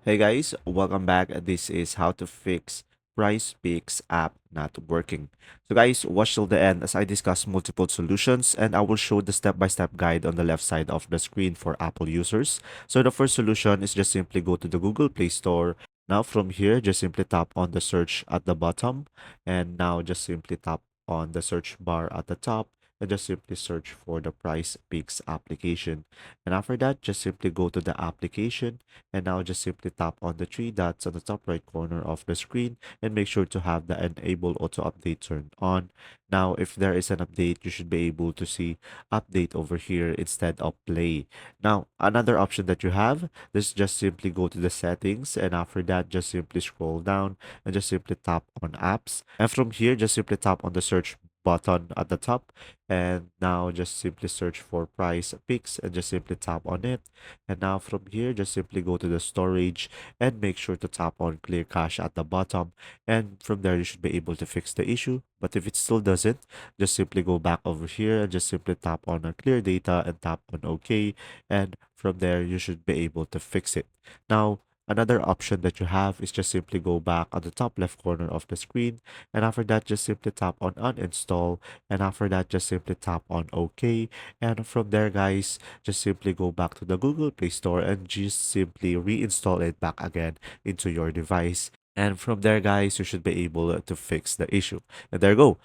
Hey guys, welcome back. This is how to fix PrizePicks app not working. So guys, watch till the end as I discuss multiple solutions and I will show the step-by-step guide on the left side of the screen for Apple users. So the first solution is just simply go to the Google Play Store. Now from here, just simply tap on the search at the bottom and now just simply tap on the search bar at the top and just simply search for the PrizePicks application. And after that, just simply go to the application and now just simply tap on the three dots on the top right corner of the screen and make sure to have the enable auto update turned on. Now, if there is an update, you should be able to see update over here instead of play. Now, another option that you have is just simply go to the settings and after that, just simply scroll down and just simply tap on apps. And from here, just simply tap on the search button at the top and now just simply search for price picks and just simply tap on it. And now from here, just simply go to the storage and make sure to tap on clear cache at the bottom. And from there, you should be able to fix the issue. But if it still doesn't, just simply go back over here and just simply tap on clear data and tap on OK. And from there, you should be able to fix it. Now, another option that you have is just simply go back on the top left corner of the screen. And after that, just simply tap on uninstall. And after that, just simply tap on OK. And from there, guys, just simply go back to the Google Play Store and just simply reinstall it back again into your device. And from there, guys, you should be able to fix the issue. And there you go.